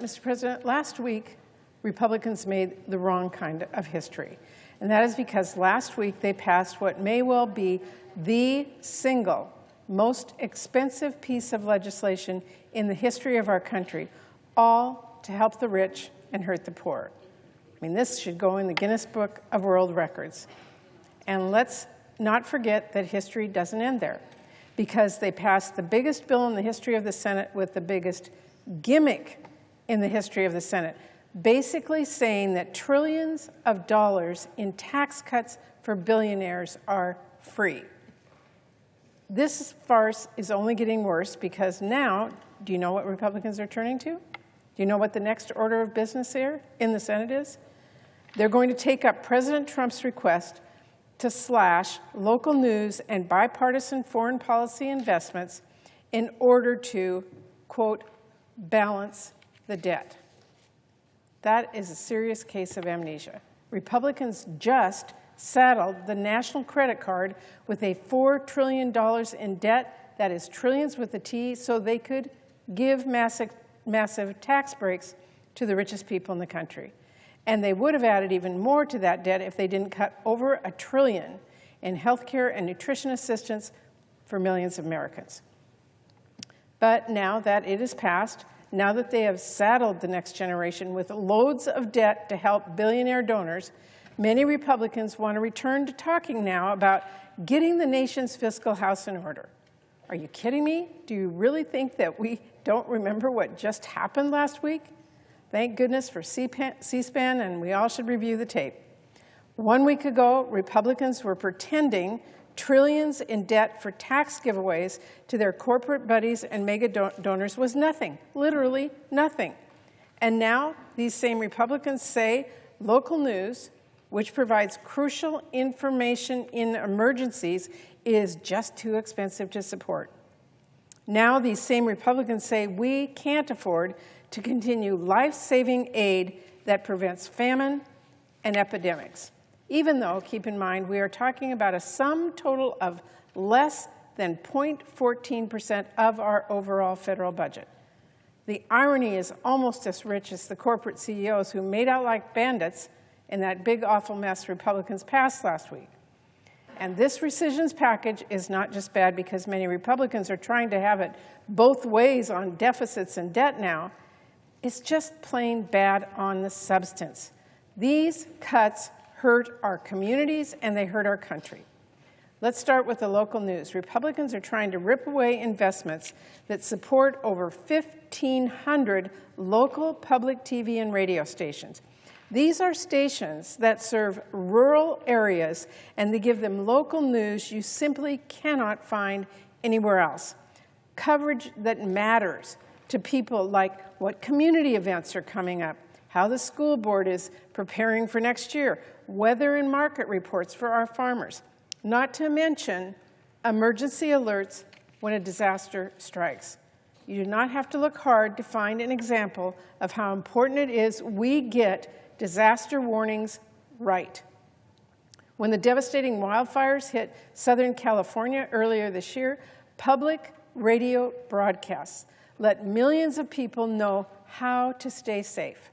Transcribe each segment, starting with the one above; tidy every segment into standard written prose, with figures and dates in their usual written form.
Mr. President, last week, Republicans made the wrong kind of history. And that is because last week they passed what may well be the single most expensive piece of legislation in the history of our country, all to help the rich and hurt the poor. I mean, this should go in the Guinness Book of World Records. And let's not forget that history doesn't end there, because they passed the biggest bill in the history of the Senate with the biggest gimmick in the history of the Senate, basically saying that trillions of dollars in tax cuts for billionaires are free. This farce is only getting worse because now, do you know what Republicans are turning to? Do you know what the next order of business here in the Senate is? They're going to take up President Trump's request to slash local news and bipartisan foreign policy investments in order to, quote, balance the debt. That is a serious case of amnesia. Republicans just saddled the national credit card with a $4 trillion in debt, that is trillions with a T, so they could give massive tax breaks to the richest people in the country. And they would have added even more to that debt if they didn't cut over $1 trillion in health care and nutrition assistance for millions of Americans. But now that it is passed, now that they have saddled the next generation with loads of debt to help billionaire donors, many Republicans want to return to talking now about getting the nation's fiscal house in order. Are you kidding me? Do you really think that we don't remember what just happened last week? Thank goodness for C-SPAN, and we all should review the tape. 1 week ago, Republicans were pretending trillions in debt for tax giveaways to their corporate buddies and mega donors was nothing, literally nothing. And now these same Republicans say local news, which provides crucial information in emergencies, is just too expensive to support. Now these same Republicans say we can't afford to continue life-saving aid that prevents famine and epidemics. Even though, keep in mind, we are talking about a sum total of less than 0.14% of our overall federal budget. The irony is almost as rich as the corporate CEOs who made out like bandits in that big, awful mess Republicans passed last week. And this rescissions package is not just bad because many Republicans are trying to have it both ways on deficits and debt now. It's just plain bad on the substance. These cuts hurt our communities and they hurt our country. Let's start with the local news. Republicans are trying to rip away investments that support over 1,500 local public TV and radio stations. These are stations that serve rural areas, and they give them local news you simply cannot find anywhere else. Coverage that matters to people, like what community events are coming up, how the school board is preparing for next year, weather and market reports for our farmers, not to mention emergency alerts when a disaster strikes. You do not have to look hard to find an example of how important it is we get disaster warnings right. When the devastating wildfires hit Southern California earlier this year, public radio broadcasts let millions of people know how to stay safe.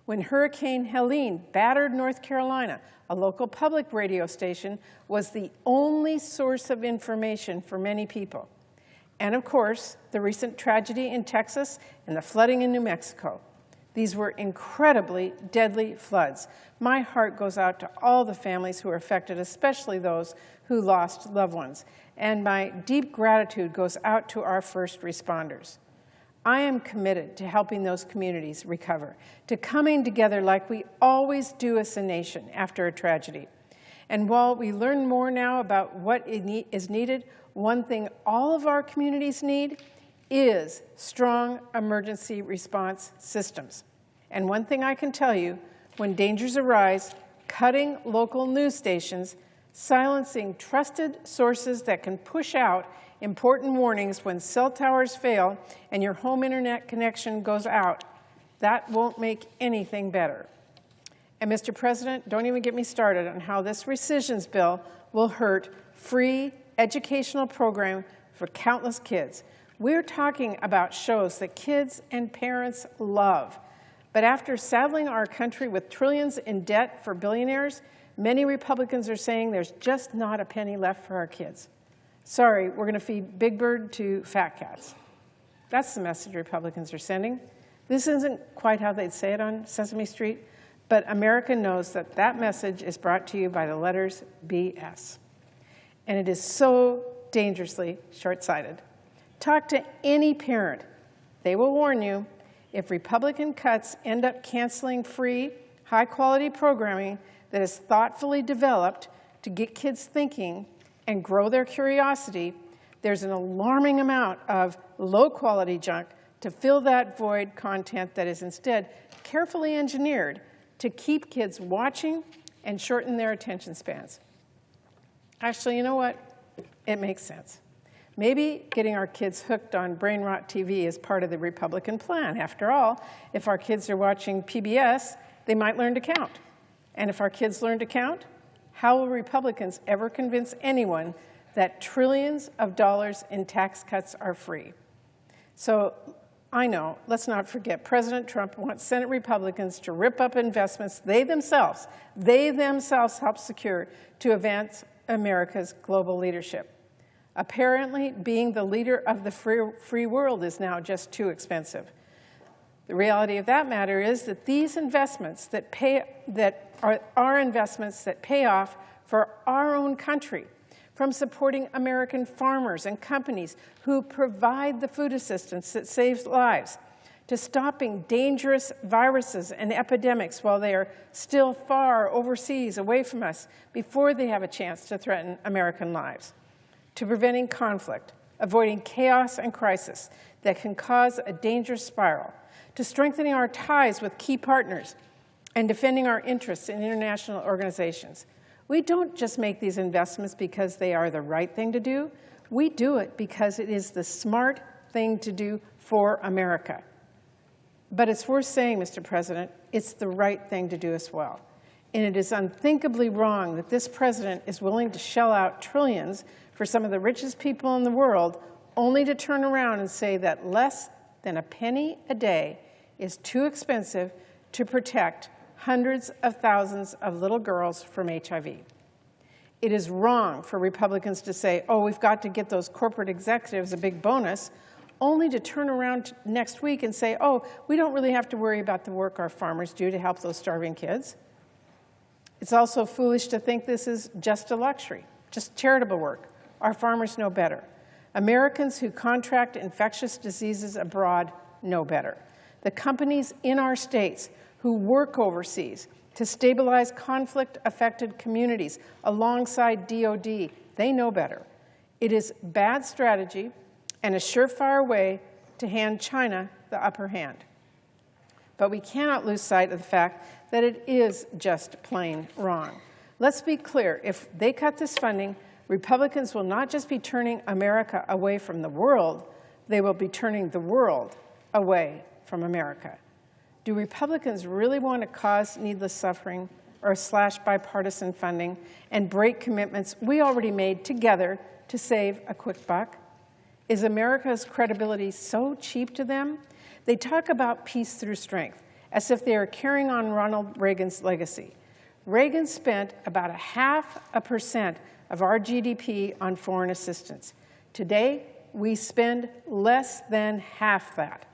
When Hurricane Helene battered North Carolina, a local public radio station was the only source of information for many people. And of course, the recent tragedy in Texas and the flooding in New Mexico. These were incredibly deadly floods. My heart goes out to all the families who were affected, especially those who lost loved ones. And my deep gratitude goes out to our first responders. I am committed to helping those communities recover, to coming together like we always do as a nation after a tragedy. And while we learn more now about what is needed, one thing all of our communities need is strong emergency response systems. And one thing I can tell you, when dangers arise, cutting local news stations, silencing trusted sources that can push out important warnings when cell towers fail and your home internet connection goes out, that won't make anything better. And Mr. President, don't even get me started on how this rescissions bill will hurt free educational program for countless kids. We're talking about shows that kids and parents love. But after saddling our country with trillions in debt for billionaires, many Republicans are saying there's just not a penny left for our kids. Sorry, we're going to feed Big Bird to fat cats. That's the message Republicans are sending. This isn't quite how they'd say it on Sesame Street, but America knows that that message is brought to you by the letters BS. And it is so dangerously short-sighted. Talk to any parent. They will warn you, if Republican cuts end up canceling free, high-quality programming that is thoughtfully developed to get kids thinking and grow their curiosity, there's an alarming amount of low-quality junk to fill that void content that is instead carefully engineered to keep kids watching and shorten their attention spans. Actually, you know what? It makes sense. Maybe getting our kids hooked on brain rot TV is part of the Republican plan. After all, if our kids are watching PBS, they might learn to count. And if our kids learn to count, how will Republicans ever convince anyone that trillions of dollars in tax cuts are free? So I know, let's not forget, President Trump wants Senate Republicans to rip up investments they themselves helped secure to advance America's global leadership. Apparently, being the leader of the free world is now just too expensive. The reality of that matter is that these investments are investments that pay off for our own country, from supporting American farmers and companies who provide the food assistance that saves lives, to stopping dangerous viruses and epidemics while they are still far overseas away from us before they have a chance to threaten American lives, to preventing conflict, avoiding chaos and crisis that can cause a dangerous spiral, to strengthening our ties with key partners and defending our interests in international organizations. We don't just make these investments because they are the right thing to do. We do it because it is the smart thing to do for America. But it's worth saying, Mr. President, it's the right thing to do as well. And it is unthinkably wrong that this president is willing to shell out trillions for some of the richest people in the world, only to turn around and say that less than a penny a day is too expensive to protect hundreds of thousands of little girls from HIV. It is wrong for Republicans to say, oh, we've got to get those corporate executives a big bonus, only to turn around next week and say, oh, we don't really have to worry about the work our farmers do to help those starving kids. It's also foolish to think this is just a luxury, just charitable work. Our farmers know better. Americans who contract infectious diseases abroad know better. The companies in our states who work overseas to stabilize conflict-affected communities alongside DOD, they know better. It is bad strategy and a surefire way to hand China the upper hand. But we cannot lose sight of the fact that it is just plain wrong. Let's be clear, if they cut this funding, Republicans will not just be turning America away from the world, they will be turning the world away from America. Do Republicans really want to cause needless suffering or slash bipartisan funding and break commitments we already made together to save a quick buck? Is America's credibility so cheap to them? They talk about peace through strength, as if they are carrying on Ronald Reagan's legacy. Reagan spent about 0.5% of our GDP on foreign assistance. Today, we spend less than half that.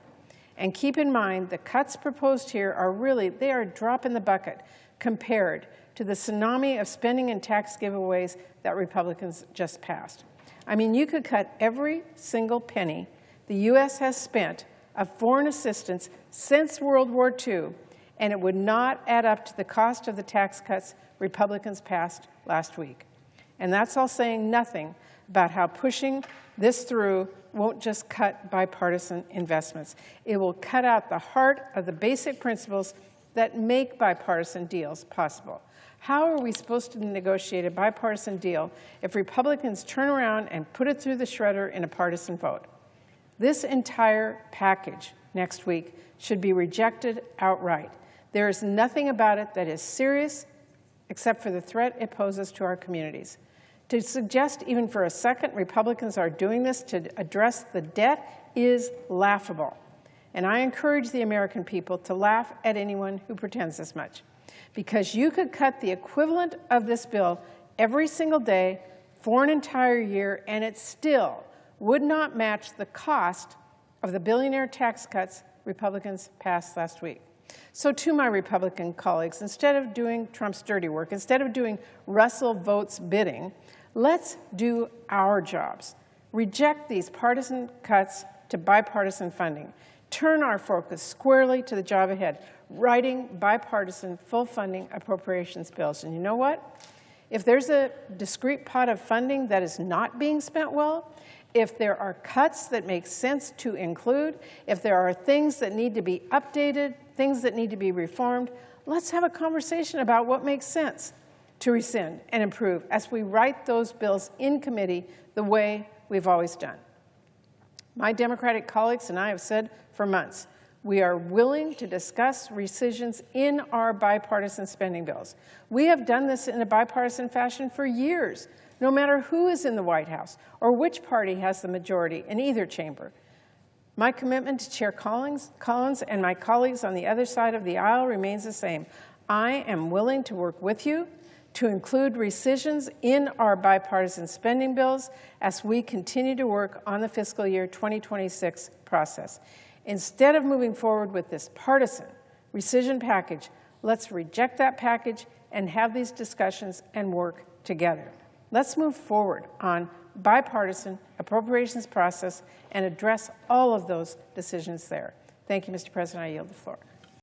And keep in mind, the cuts proposed here are really, they are a drop in the bucket compared to the tsunami of spending and tax giveaways that Republicans just passed. I mean, you could cut every single penny the U.S. has spent of foreign assistance since World War II, and it would not add up to the cost of the tax cuts Republicans passed last week. And that's all saying nothing about how pushing this through won't just cut bipartisan investments. It will cut out the heart of the basic principles that make bipartisan deals possible. How are we supposed to negotiate a bipartisan deal if Republicans turn around and put it through the shredder in a partisan vote? This entire package next week should be rejected outright. There is nothing about it that is serious except for the threat it poses to our communities. To suggest even for a second Republicans are doing this to address the debt is laughable. And I encourage the American people to laugh at anyone who pretends as much. Because you could cut the equivalent of this bill every single day for an entire year, and it still would not match the cost of the billionaire tax cuts Republicans passed last week. So to my Republican colleagues, instead of doing Trump's dirty work, instead of doing Russell votes bidding, let's do our jobs. Reject these partisan cuts to bipartisan funding. Turn our focus squarely to the job ahead, writing bipartisan full funding appropriations bills. And you know what? If there's a discrete pot of funding that is not being spent well, if there are cuts that make sense to include, if there are things that need to be updated, things that need to be reformed, let's have a conversation about what makes sense to rescind and improve as we write those bills in committee the way we've always done. My Democratic colleagues and I have said for months, we are willing to discuss rescissions in our bipartisan spending bills. We have done this in a bipartisan fashion for years, no matter who is in the White House or which party has the majority in either chamber. My commitment to Chair Collins and my colleagues on the other side of the aisle remains the same. I am willing to work with you to include rescissions in our bipartisan spending bills as we continue to work on the fiscal year 2026 process. Instead of moving forward with this partisan rescission package, let's reject that package and have these discussions and work together. Let's move forward on bipartisan appropriations process and address all of those decisions there. Thank you, Mr. President. I yield the floor.